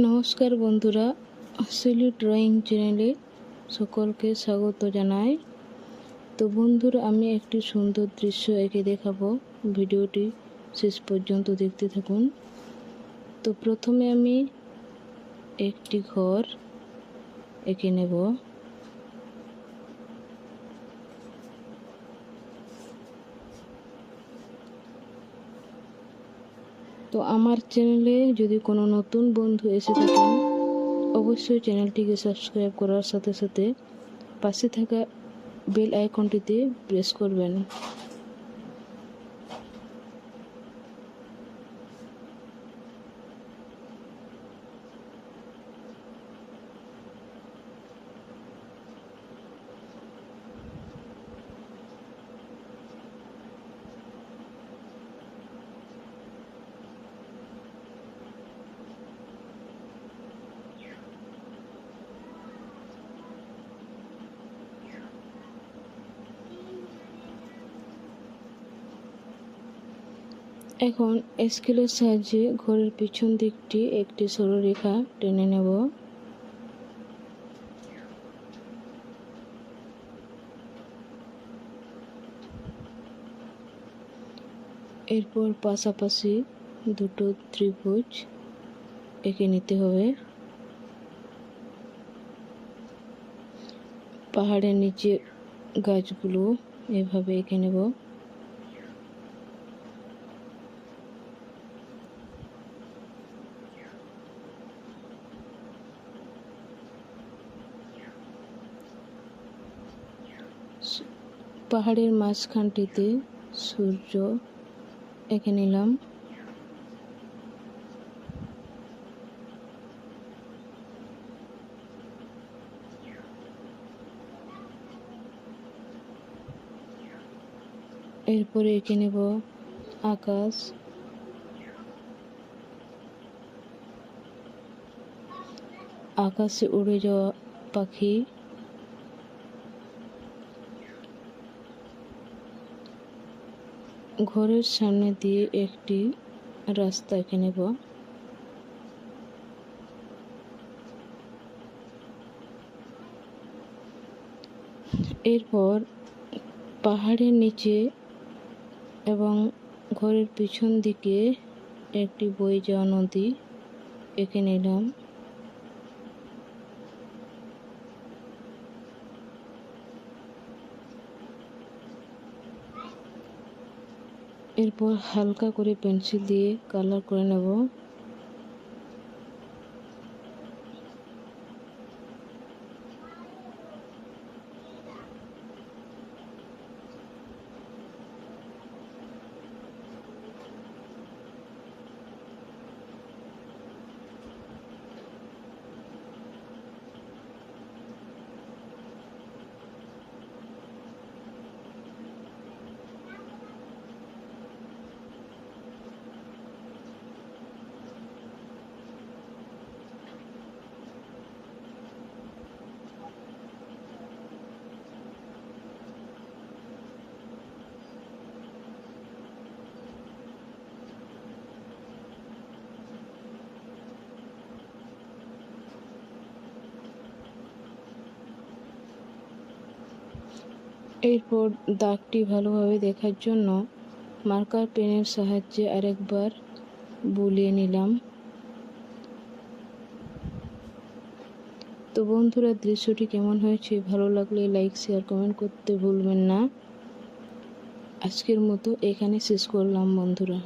নমস্কার বন্ধুরা, আসলে ড্রয়িং চ্যানেলে সকলকে স্বাগত জানাই। তো বন্ধুরা, আমি একটি সুন্দর দৃশ্য এঁকে দেখাবো। ভিডিওটি শেষ পর্যন্ত দেখতে থাকুন। তো প্রথমে আমি একটি ঘর এঁকে নেব। তো আমার চ্যানেলে যদি কোনো নতুন বন্ধু এসে থাকেন, অবশ্যই চ্যানেলটিকে সাবস্ক্রাইব করার সাথে সাথে পাশে থাকা বেল আইকনটিতে প্রেস করবেন। এখন স্কেলের সাহায্যে ঘরের পিছন দিকটি একটি সরলরেখা টেনে নেব। এরপর পাশাপাশি দুটো ত্রিভুজ এঁকে নিতে হবে। পাহাড়ের নিচে গাছগুলো এভাবে এঁকে নেব। পাহাড়ের মাঝখানটিতে সূর্য এঁকে নিলাম। এরপরে এঁকে নেব আকাশ। আকাশে উড়ে যাওয়া পাখি। ঘরের সামনে দিয়ে একটি রাস্তা এঁকে নেব। এরপর পাহাড়ের নিচে এবং ঘরের পিছন দিকে একটি বয়ে যাওয়া নদী এঁকে নিলাম। এরপর হালকা করে পেন্সিল দিয়ে কালার করে নেব। এরপর দাগটি ভালোভাবে দেখার জন্য মার্কার পেনের সাহায্যে আরেকবার বুলিয়ে নিলাম। তো বন্ধুরা, দৃশ্যটি কেমন হয়েছে? ভালো লাগলে লাইক, শেয়ার, কমেন্ট করতে ভুলবেন না। আজকের মতো এখানে শেষ করলাম বন্ধুরা।